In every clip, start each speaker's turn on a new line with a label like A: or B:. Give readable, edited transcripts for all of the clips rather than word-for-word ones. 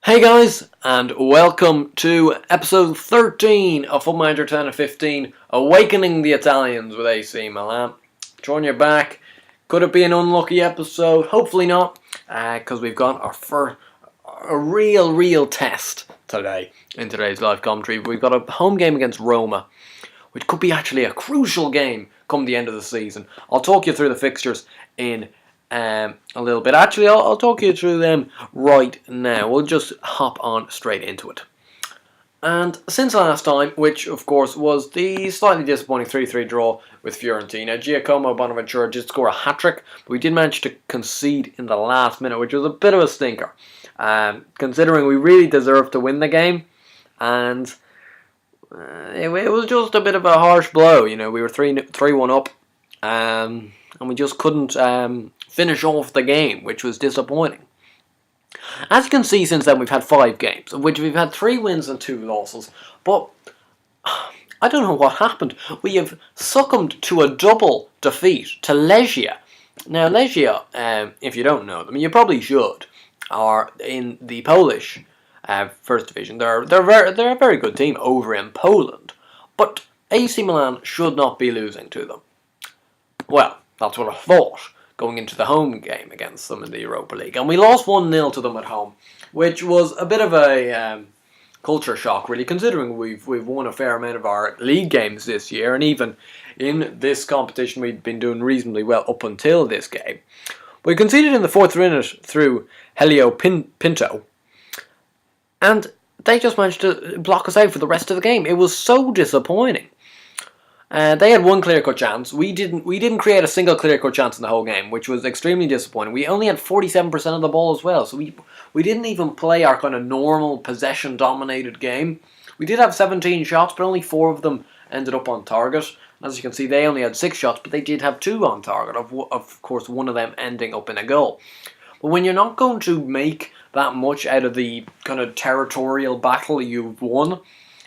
A: Hey guys, and welcome to episode 13 of Football Manager 2015, Awakening the Italians with AC Milan. Join you back. Could it be an unlucky episode? Hopefully not, because we've got a real test today in today's live commentary. We've got a home game against Roma, which could be actually a crucial game come the end of the season. I'll talk you through the fixtures in a little bit. Actually, I'll talk you through them right now. We'll just hop on straight into it. And since last time, which of course was the slightly disappointing 3-3 draw with Fiorentina, Giacomo Bonaventura did score a hat-trick, but we did manage to concede in the last minute, which was a bit of a stinker, considering we really deserved to win the game, and it was just a bit of a harsh blow. You know, we were 3-1 up, and we just couldn't finish off the game, which was disappointing. As you can see, since then we've had 5 games, of which we've had 3 wins and 2 losses, but I don't know what happened. We have succumbed to a double defeat to Legia. Now Legia, if you don't know them, you probably should, are in the Polish First Division. They're a very good team over in Poland, but AC Milan should not be losing to them. Well, that's what I thought going into the home game against them in the Europa League. And we lost 1-0 to them at home, which was a bit of a culture shock, really, considering we've won a fair amount of our league games this year, and even in this competition we've been doing reasonably well up until this game. We conceded in the 4th minute through Helio Pinto, and they just managed to block us out for the rest of the game. It was so disappointing. They had one clear-cut chance. We didn't create a single clear-cut chance in the whole game, which was extremely disappointing. We only had 47% of the ball as well, so we didn't even play our kind of normal possession-dominated game. We did have 17 shots, but only 4 of them ended up on target. As you can see, they only had 6 shots, but they did have 2 on target, of course one of them ending up in a goal. But when you're not going to make that much out of the kind of territorial battle you've won,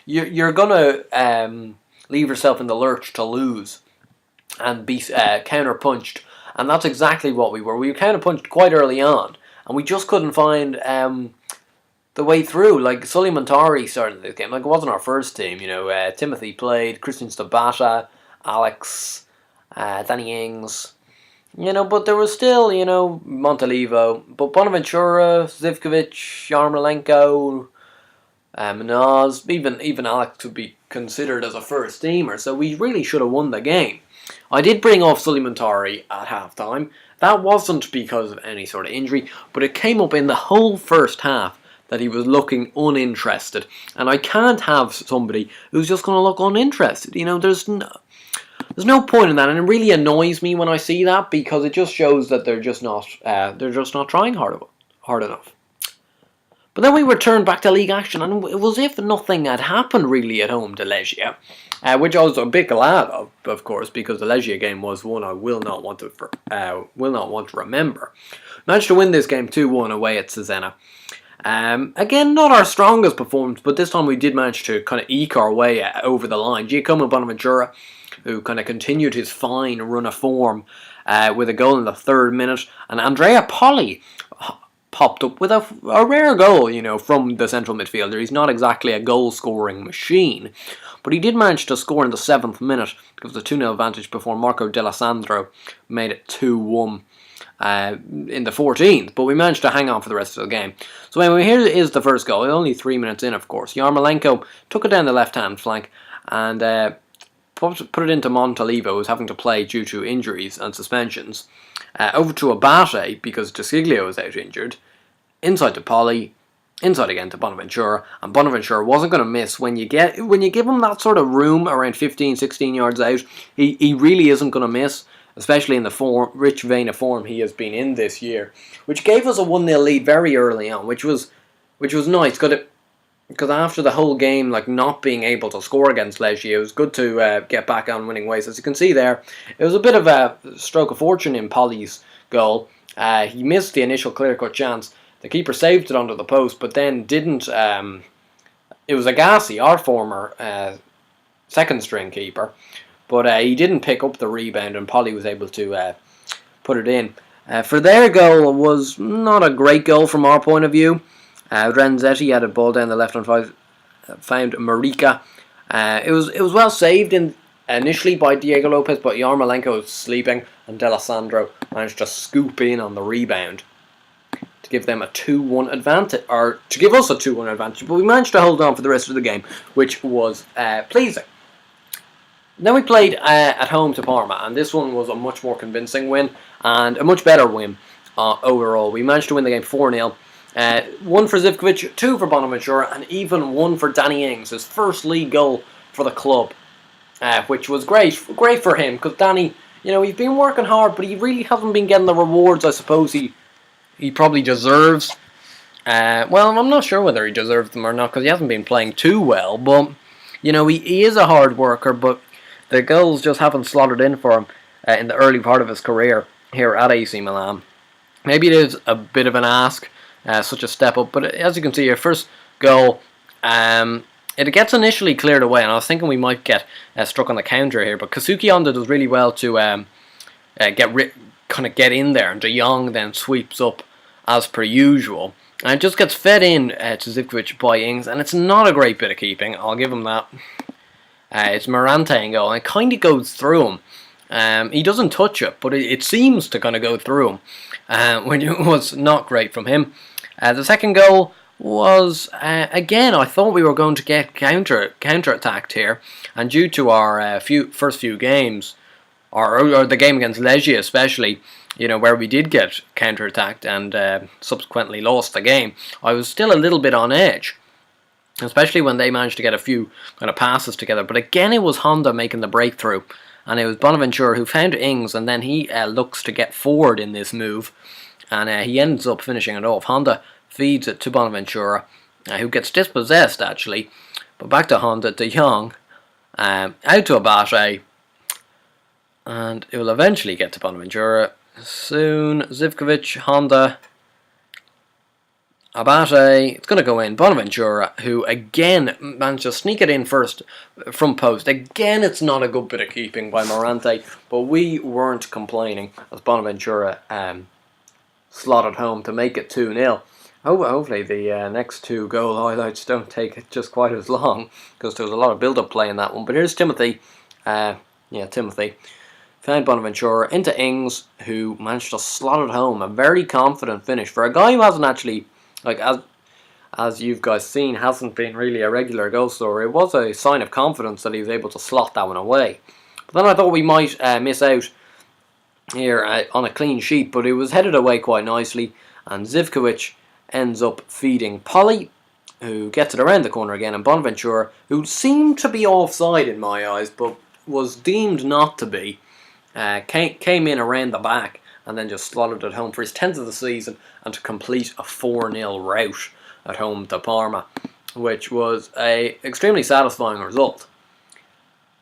A: you're going to leave yourself in the lurch to lose and be counter-punched. And that's exactly what we were. We were counter-punched quite early on, and we just couldn't find the way through. Like, Sulimentari started this game. Like, it wasn't our first team, you know. Timothy played, Christian Stabata, Alex, Danny Ings, you know, but there was still, you know, Montalivo. But Bonaventura, Zivkovic, Yarmolenko, Minaz, even Alex could be considered as a first teamer, so we really should have won the game. I did bring off Sulimentari at half-time. That wasn't because of any sort of injury, but it came up in the whole first half that he was looking uninterested, and I can't have somebody who's just going to look uninterested. You know, there's no point in that, and it really annoys me when I see that, because it just shows that they're just not trying hard enough. But then we returned back to league action, and it was as if nothing had happened really at home to Legia, which I was a bit glad of course, because the Legia game was one I will not want to remember. Managed to win this game 2-1 away at Cesena. Again, not our strongest performance, but this time we did manage to kind of eke our way over the line. Giacomo Bonaventura, who kind of continued his fine run of form with a goal in the 3rd minute, and Andrea Poli popped up with a rare goal, you know, from the central midfielder. He's not exactly a goal-scoring machine, but he did manage to score in the 7th minute. It was a 2-0 advantage before Marco D'Alessandro made it 2-1 in the 14th, but we managed to hang on for the rest of the game. So anyway, here is the first goal, only 3 minutes in, of course. Yarmolenko took it down the left-hand flank and put it into Montalivo, who was having to play due to injuries and suspensions. Over to Abate, because Desciglio was out injured. Inside to Poli, inside again to Bonaventura, and Bonaventura wasn't going to miss. When you give him that sort of room around 15-16 yards out, he really isn't going to miss, especially in the rich vein of form he has been in this year, which gave us a 1-0 lead very early on, which was nice, because after the whole game, like, not being able to score against Legia, it was good to get back on winning ways. As you can see there, it was a bit of a stroke of fortune in Poli's goal. He missed the initial clear-cut chance. The keeper saved it under the post, but then didn't. It was Agassi, our former second-string keeper, but he didn't pick up the rebound, and Poli was able to put it in. For their goal, was not a great goal from our point of view. Renzetti had a ball down the left hand side, found Marika. It was well saved initially by Diego Lopez, but Yarmolenko was sleeping, and D'Alessandro managed to scoop in on the rebound to give them a 2-1 advantage, or to give us a 2-1 advantage. But we managed to hold on for the rest of the game, which was pleasing. Then we played at home to Parma, and this one was a much more convincing win and a much better win overall. We managed to win the game 4-0. 1 for Zivkovic, 2 for Bonaventura, and even 1 for Danny Ings, his first league goal for the club, which was great for him, because Danny, he's been working hard, but he really hasn't been getting the rewards I suppose he probably deserves. Well, I'm not sure whether he deserves them or not, because he hasn't been playing too well, but he is a hard worker, but the goals just haven't slotted in for him in the early part of his career here at AC Milan. Maybe it is a bit of an ask, such a step up, but as you can see, your first goal, it gets initially cleared away, and I was thinking we might get struck on the counter here, but Kazuki Honda does really well to get in there, and De Jong then sweeps up as per usual, and it just gets fed in to Zivkovic by Ings, and it's not a great bit of keeping, I'll give him that. It's Morante in goal, and it kind of goes through him. He doesn't touch it, but it seems to kind of go through him, which was not great from him. The second goal was, again, I thought we were going to get counter-attacked here, and due to our first few games, or the game against Legia especially, where we did get counter-attacked and subsequently lost the game, I was still a little bit on edge, especially when they managed to get a few kind of passes together. But again, it was Honda making the breakthrough, and it was Bonaventura who found Ings, and then he looks to get forward in this move, and he ends up finishing it off. Honda feeds it to Bonaventura, who gets dispossessed actually, but back to Honda, De Jong, out to Abate, and it will eventually get to Bonaventura soon. Zivkovic, Honda, Abate, it's going to go in. Bonaventura, who again managed to sneak it in first from post. Again, it's not a good bit of keeping by Morante, but we weren't complaining as Bonaventura slotted home to make it 2-0. Hopefully the next two goal highlights don't take just quite as long, because there was a lot of build-up play in that one. But here's Timothy. Timothy found Bonaventura into Ings, who managed to slot it home. A very confident finish for a guy who hasn't actually, as you've guys seen, hasn't been really a regular goal scorer. It was a sign of confidence that he was able to slot that one away. But then I thought we might miss out here on a clean sheet, but it was headed away quite nicely, and Zivkovic ends up feeding Polly, who gets it around the corner again, and Bonaventura, who seemed to be offside in my eyes, but was deemed not to be, came in around the back and then just slotted it home for his 10th of the season, and to complete a 4-0 rout at home to Parma, which was a extremely satisfying result.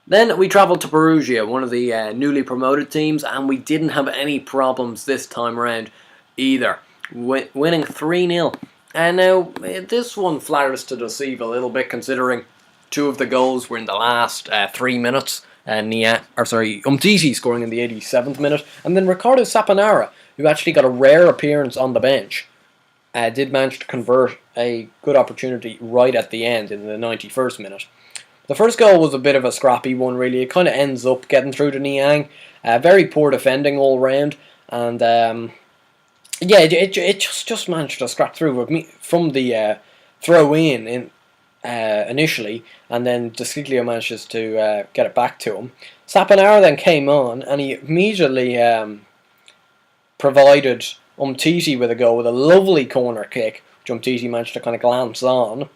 A: Then we travelled to Perugia, one of the newly promoted teams, and we didn't have any problems this time around either, winning 3-0. And now, this one flatters to deceive a little bit, considering two of the goals were in the last 3 minutes. Umtiti scoring in the 87th minute, and then Ricardo Saponara, who actually got a rare appearance on the bench, did manage to convert a good opportunity right at the end in the 91st minute. The first goal was a bit of a scrappy one, really. It kind of ends up getting through to Niang. Very poor defending all round, and it just managed to scrap through with me from the throw in initially, and then De Sciglio manages to get it back to him. Saponara then came on, and he immediately provided Umtiti with a goal with a lovely corner kick, which Umtiti managed to kind of glance on.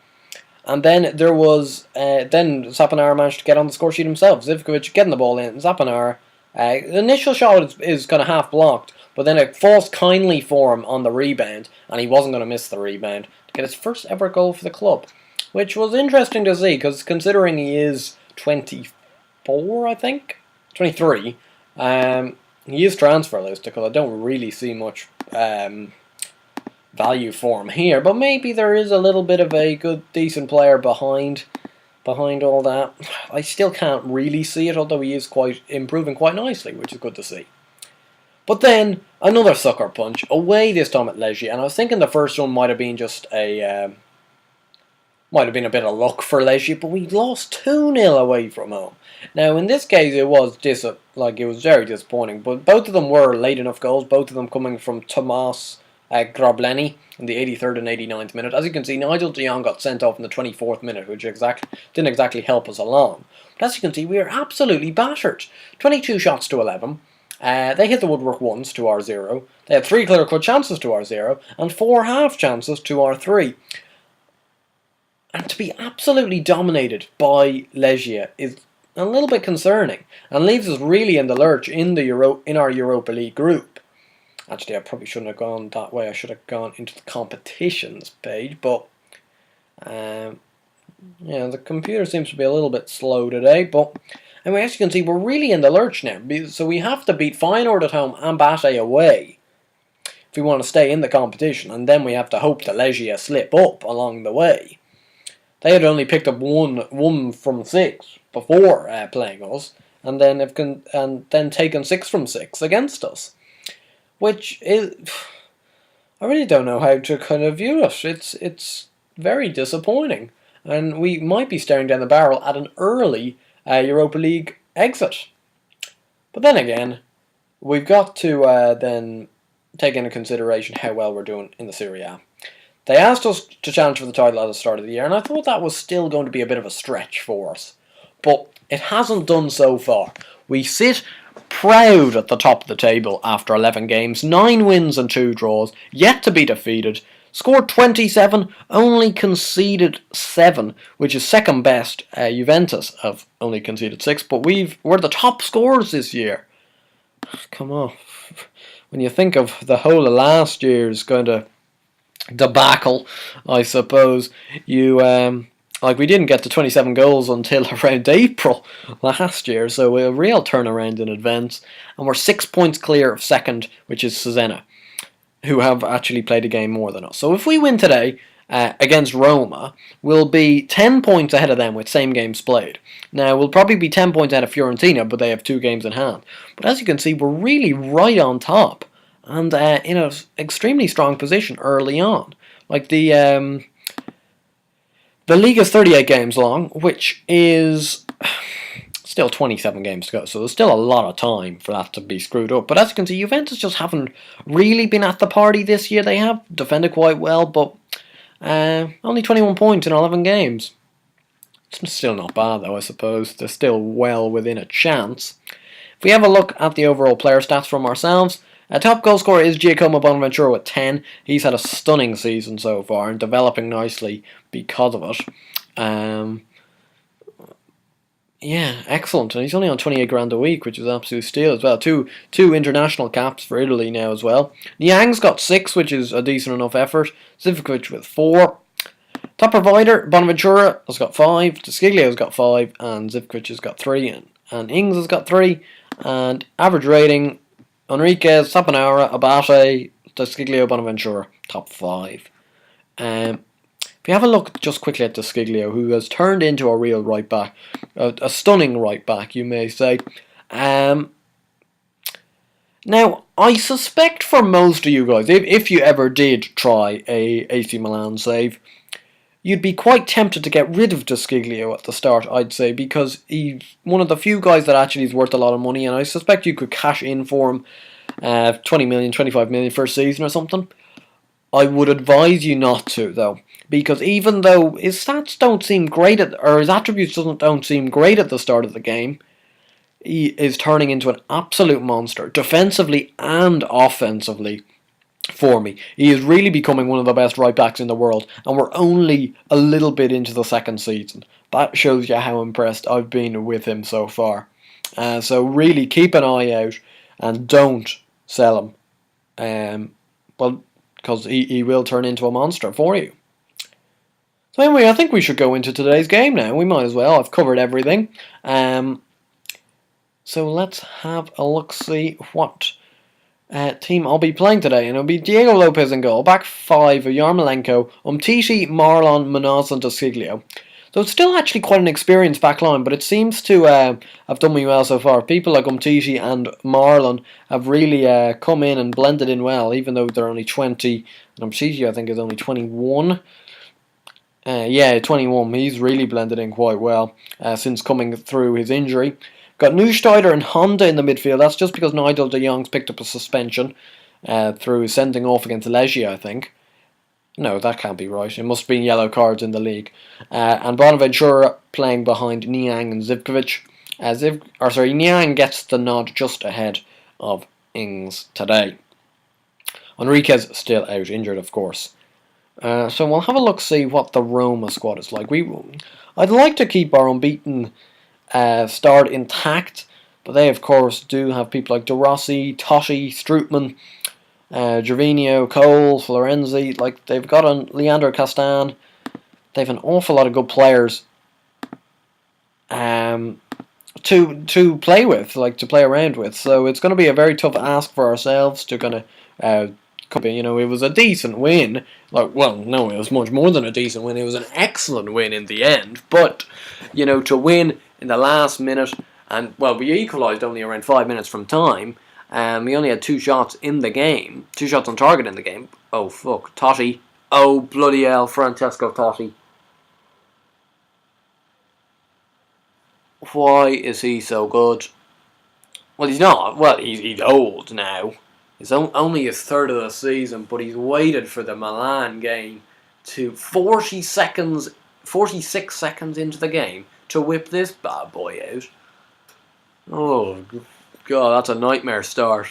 A: And then there was then Saponara managed to get on the score sheet himself. Zivkovic getting the ball in. Saponara, the initial shot is kind of half blocked, but then it falls kindly for him on the rebound, and he wasn't going to miss the rebound to get his first ever goal for the club, which was interesting to see, because considering he is 24, I think, 23, he is transfer listed, because I don't really see much value for him here, but maybe there is a little bit of a good, decent player behind all that. I still can't really see it, although he is improving quite nicely, which is good to see. But then another sucker punch away this time at Legia, and I was thinking the first one might have been just might have been a bit of luck for Legia, but we lost 2-0 away from home. Now, in this case, it was it was very disappointing, but both of them were late enough goals, both of them coming from Tomas Grobleni in the 83rd and 89th minute. As you can see, Nigel de Jong got sent off in the 24th minute, which didn't exactly help us along. But as you can see, we were absolutely battered. 22 shots to 11. They hit the woodwork once to our 0. They had 3 clear-cut chances to our 0, and 4 half chances to our 3. And to be absolutely dominated by Legia is a little bit concerning, and leaves us really in the lurch in our Europa League group. Actually, I probably shouldn't have gone that way. I should have gone into the competitions page, but yeah, the computer seems to be a little bit slow today. But anyway, as you can see, we're really in the lurch now. So we have to beat Feyenoord at home and Bate away if we want to stay in the competition, and then we have to hope that Legia slip up along the way. They had only picked up one from 6 before playing us, and then taken 6 from 6 against us, which is, I really don't know how to kind of view it. It's very disappointing, and we might be staring down the barrel at an early Europa League exit. But then again, we've got to then take into consideration how well we're doing in the Serie A. They asked us to challenge for the title at the start of the year, and I thought that was still going to be a bit of a stretch for us. But it hasn't done so far. We sit proud at the top of the table after 11 games, 9 wins and 2 draws, yet to be defeated, scored 27, only conceded 7, which is second best. Juventus have only conceded 6, but we're the top scorers this year. Come on. When you think of the whole of last year's kind of debacle, I suppose, we didn't get to 27 goals until around April last year, so a real turnaround in advance, and we're 6 points clear of second, which is Cesena, who have actually played a game more than us. So if we win today against Roma, we'll be 10 points ahead of them with same games played. Now, we'll probably be 10 points ahead of Fiorentina, but they have 2 games in hand. But as you can see, we're really right on top, and in an extremely strong position early on. Like the league is 38 games long, which is still 27 games to go, so there's still a lot of time for that to be screwed up. But as you can see, Juventus just haven't really been at the party this year. They have defended quite well, but only 21 points in 11 games. It's still not bad, though, I suppose. They're still well within a chance. If we have a look at the overall player stats from ourselves, top goal scorer is Giacomo Bonaventura with 10. He's had a stunning season so far and developing nicely because of it. Yeah, excellent. And he's only on 28 grand a week, which is an absolute steal as well. Two international caps for Italy now as well. Niang's got 6, which is a decent enough effort. Zivkovic with 4. Top provider, Bonaventura has got 5. Desciglio's got 5. And Zivkovic has got 3. And Ings has got 3. And average rating, Enriquez, Saponara, Abate, Desciglio, Bonaventura, top 5. If you have a look just quickly at Desciglio, who has turned into a real right back, a stunning right back, you may say. Now, I suspect for most of you guys, if you ever did try a AC Milan save, you'd be quite tempted to get rid of Desciglio at the start, I'd say, because he's one of the few guys that actually is worth a lot of money, and I suspect you could cash in for him 20 million, 25 million first season or something. I would advise you not to, though, because even though his stats don't seem great, or his attributes don't seem great at the start of the game, he is turning into an absolute monster, defensively and offensively. For me, he is really becoming one of the best right backs in the world, and we're only a little bit into the second season. That shows you how impressed I've been with him so far. So really keep an eye out and don't sell him. Because he will turn into a monster for you. So anyway, I think we should go into today's game now. We might as well. I've covered everything. So let's have a look, see what team I'll be playing today. And it'll be Diego Lopez in goal. Back 5 of Yarmolenko, Umtiti, Marlon, Munoz and Desciglio. So it's still actually quite an experienced back line, but it seems to have done me well so far. People like Umtiti and Marlon have really come in and blended in well, even though they're only 20. And Umtiti, I think, is only 21. Yeah, 21. He's really blended in quite well since coming through his injury. Got Neustadter and Honda in the midfield. That's just because Nigel de Jong's picked up a suspension through sending off against Legia, I think. No, that can't be right. It must have been yellow cards in the league. And Bonaventura playing behind Niang and Zivkovic. Niang gets the nod just ahead of Ings today. Enriquez still out, injured of course. So we'll have a look, see what the Roma squad is like. I'd like to keep our unbeaten start intact, but they of course do have people like De Rossi, Totti, Strootman, Gervinho, Cole, Florenzi. Like, they've got Leandro Castan. They've an awful lot of good players to play with, like to play around with. So it's going to be a very tough ask for ourselves to kind of. You know, it was a decent win. Like, well, no, it was much more than a decent win. It was an excellent win in the end. But, you know, to win in the last minute, and, well, we equalised only around 5 minutes from time. We only had 2 shots in the game. 2 shots on target in the game. Oh, fuck. Totti. Oh, bloody hell. Francesco Totti. Why is he so good? Well, he's not. Well, he's old now. It's only his third of the season, but he's waited for the Milan game to 46 seconds into the game to whip this bad boy out. Oh, God, that's a nightmare start.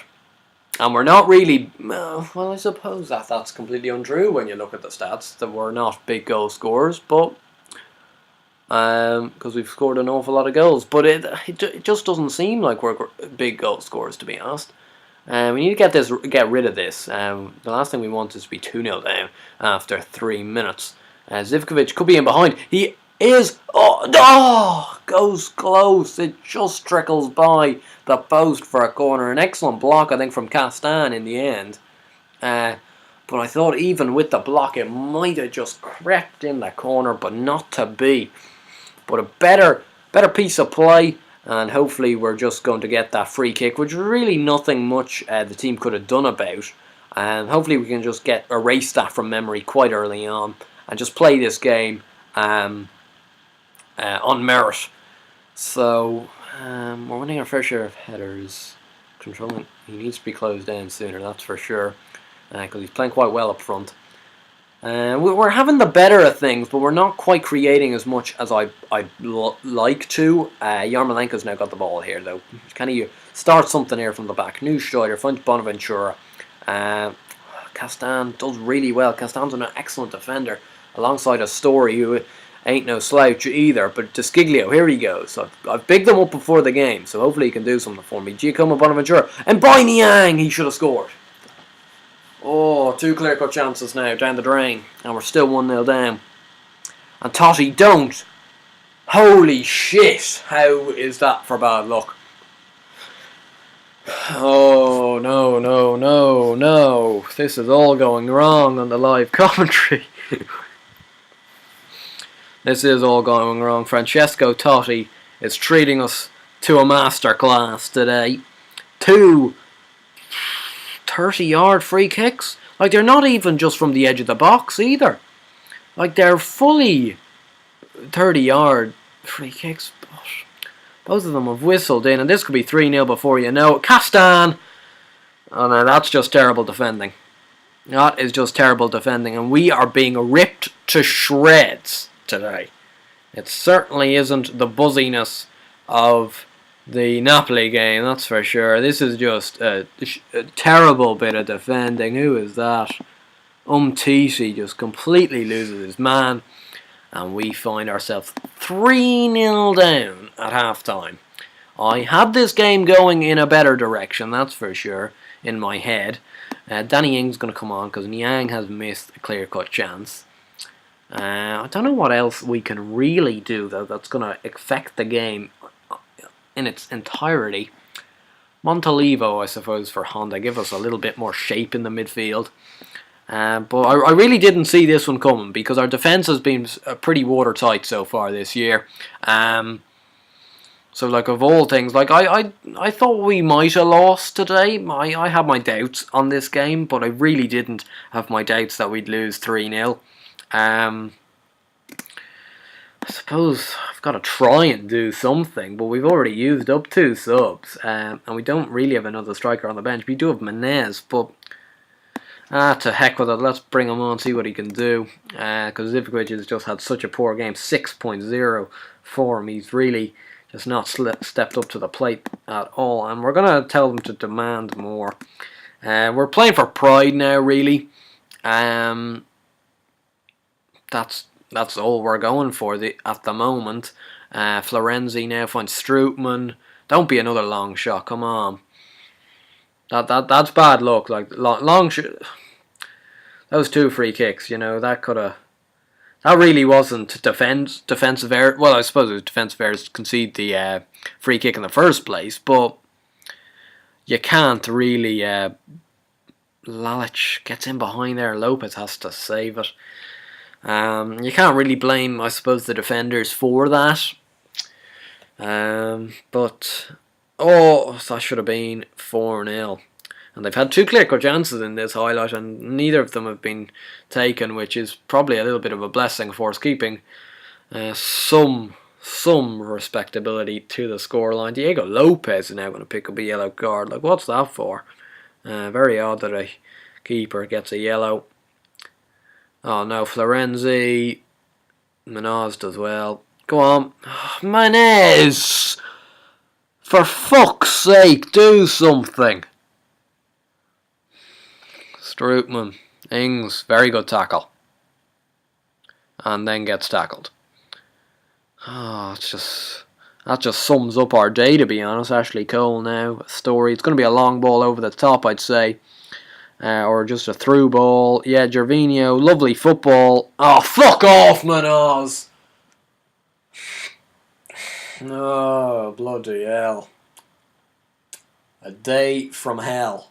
A: And we're not really... Well, I suppose that's completely untrue when you look at the stats, that we're not big goal scorers, but... Because we've scored an awful lot of goals. But it just doesn't seem like we're big goal scorers, to be honest. We need to get rid of this. The last thing we want is to be 2-0 down after 3 minutes. Zivkovic could be in behind. He is. Goes close. It just trickles by the post for a corner. An excellent block, I think, from Castan in the end. But I thought even with the block, it might have just crept in the corner, but not to be. But a better piece of play. And hopefully we're just going to get that free kick, which was really nothing much the team could have done about. And hopefully we can just erase that from memory quite early on and just play this game on merit. So we're winning our fair share of headers. Controlling, he needs to be closed down sooner, that's for sure, because he's playing quite well up front. We're having the better of things, but we're not quite creating as much as I'd like to. Yarmolenko's now got the ball here, though. Can he start something here from the back? Neustadter, front Bonaventura. Castan does really well. Castan's an excellent defender, alongside a Story, who ain't no slouch either. But Desquiglio, here he goes. So I've bigged them up before the game, so hopefully he can do something for me. Giacomo Bonaventura. And by Niang, he should have scored. Oh, 2 clear-cut chances now, down the drain. And we're still 1-0 down. And Totti, don't. Holy shit. How is that for bad luck? Oh, no. This is all going wrong on the live commentary. This is all going wrong. Francesco Totti is treating us to a masterclass today. 2 30-yard free kicks. Like, they're not even just from the edge of the box either. Like, they're fully 30-yard free kicks. But both of them have whistled in, and this could be 3-0 before you know it. Castan! Oh no, that's just terrible defending. That is just terrible defending, and we are being ripped to shreds today. It certainly isn't the buzziness of the Napoli game, that's for sure. This is just a terrible bit of defending. Who is that? Umtiti just completely loses his man. And we find ourselves 3-0 down at half-time. I had this game going in a better direction, that's for sure, in my head. Danny Ings going to come on because Niang has missed a clear-cut chance. I don't know what else we can really do, though, that's going to affect the game in its entirety. Montalivo, I suppose, for Honda, give us a little bit more shape in the midfield. But I really didn't see this one coming because our defence has been pretty watertight so far this year. So, like, of all things, like, I thought we might have lost today. I had my doubts on this game, but I really didn't have my doubts that we'd lose 3-0. I suppose I've got to try and do something, but we've already used up 2 subs, and we don't really have another striker on the bench. We do have Menez, but to heck with it, let's bring him on, see what he can do, because Zivkovic has just had such a poor game, 6.0 for him. He's really just not stepped up to the plate at all, and we're going to tell them to demand more. We're playing for pride now, really. That's all we're going for at the moment. Florenzi now finds Strootman. Don't be another long shot, come on. That's bad luck. Like long shot. Those 2 free kicks, you know, that really wasn't defensive error. Well, I suppose it was defensive errors to concede the free kick in the first place, but you can't really. Lalic gets in behind there. Lopez has to save it. You can't really blame, I suppose, the defenders for that. But that should have been 4-0. And they've had 2 clear-cut chances in this highlight, and neither of them have been taken, which is probably a little bit of a blessing for us, keeping some respectability to the scoreline. Diego Lopez is now going to pick up a yellow card. Like, what's that for? Very odd that a keeper gets a yellow. Oh no, Florenzi. Menez does well. Go on. Menez! For fuck's sake, do something. Strootman. Ings, very good tackle. And then gets tackled. That just sums up our day, to be honest. Ashley Cole now, Story. It's going to be a long ball over the top, I'd say. Or just a through ball. Yeah, Gervinho, lovely football. Oh, fuck off, Menez! Oh, bloody hell. A day from hell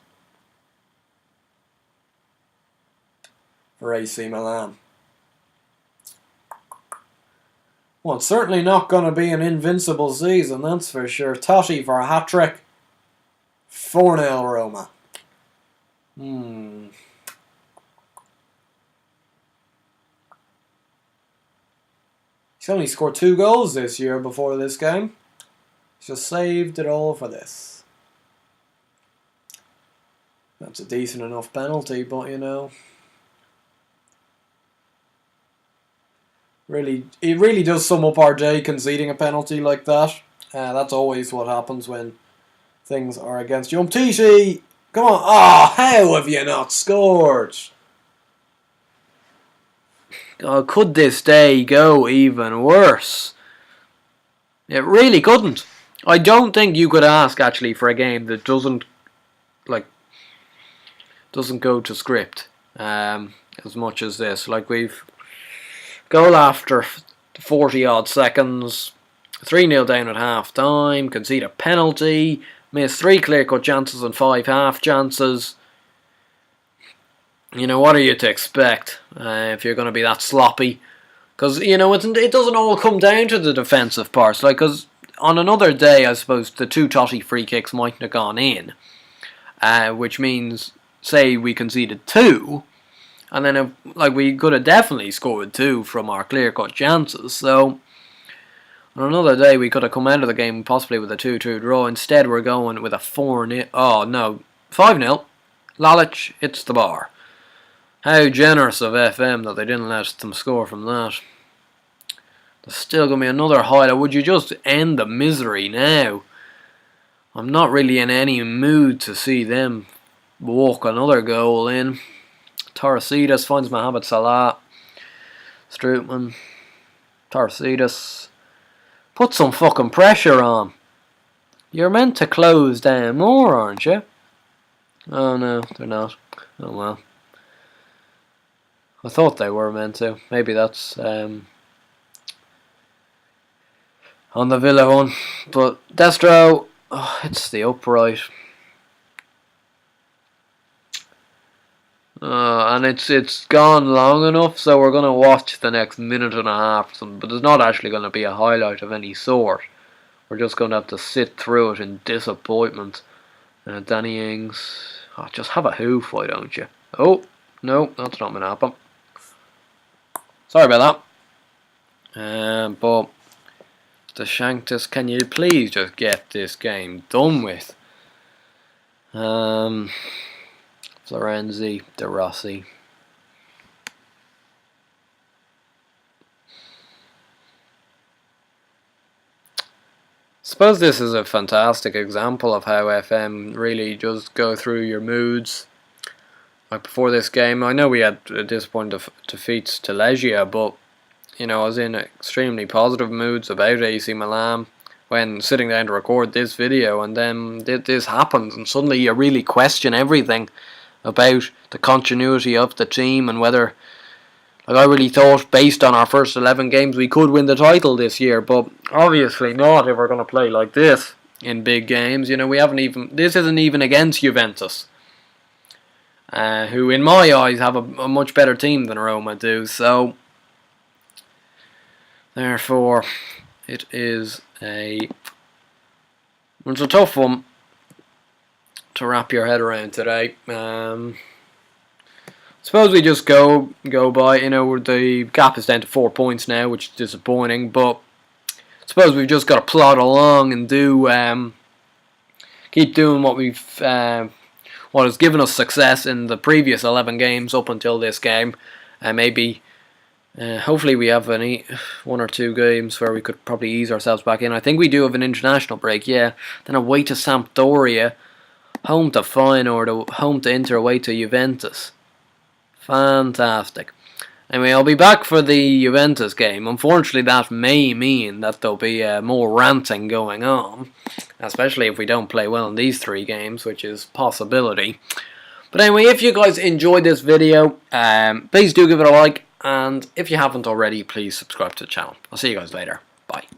A: for AC Milan. Well, it's certainly not going to be an invincible season, that's for sure. Totti for a hat-trick. 4-0 Roma. He's only scored 2 goals this year before this game. He's just saved it all for this. That's a decent enough penalty, but you know, it really does sum up our day conceding a penalty like that. That's always what happens when things are against you. Umtiti! Come on! Oh, how have you not scored? Oh, could this day go even worse? It really couldn't. I don't think you could ask actually for a game that doesn't go to script as much as this. Like, we've goal after 40 odd seconds, 3-0 down at half time, concede a penalty, miss 3 clear cut chances and 5 half chances. You know, what are you to expect if you're going to be that sloppy? Because, you know, it doesn't all come down to the defensive parts. Like, because on another day, I suppose the 2 Totti free kicks mightn't have gone in, which means, say, we conceded 2, and then we could have definitely scored 2 from our clear-cut chances. So on another day, we could have come out of the game possibly with a 2-2 draw. Instead, we're going with a 4-0. Oh no, 5-0. Lalic hits the bar. How generous of FM that they didn't let them score from that. There's still going to be another highlight. Would you just end the misery now? I'm not really in any mood to see them walk another goal in. Torresidis finds Mohamed Salah. Strootman. Torresidis. Put some fucking pressure on. You're meant to close down more, aren't you? Oh no, they're not. Oh well. I thought they were meant to. Maybe that's on the Villa one. But Destro, it's the upright. And it's gone long enough, so we're gonna watch the next minute and a half. But there's not actually gonna be a highlight of any sort. We're just gonna have to sit through it in disappointment. Danny Ings, just have a hoof, why don't you? Oh no, that's not gonna happen. Sorry about that. But the Shanktas, can you please just get this game done with? Florenzi, De Rossi. Suppose this is a fantastic example of how FM really just go through your moods. Like before this game, I know we had disappointing defeats to Legia, but I was in extremely positive moods about AC Milan when sitting down to record this video, and then this happens, and suddenly you really question everything about the continuity of the team and whether, like, I really thought based on our first 11 games we could win the title this year, but obviously not if we're going to play like this in big games. We haven't even, this isn't even against Juventus, who in my eyes have a much better team than Roma do, so therefore it's a tough one to wrap your head around today. Suppose we just go by, the gap is down to 4 points now, which is disappointing, but suppose we've just got to plod along and keep doing what what has given us success in the previous 11 games up until this game, and maybe hopefully we have one or two games where we could probably ease ourselves back in. I think we do have an international break, yeah. Then away to Sampdoria, home to Feyenoord, home to Inter, away to Juventus. Fantastic. Anyway, I'll be back for the Juventus game. Unfortunately, that may mean that there'll be more ranting going on, especially if we don't play well in these 3 games, which is a possibility. But anyway, if you guys enjoyed this video, please do give it a like, and if you haven't already, please subscribe to the channel. I'll see you guys later. Bye.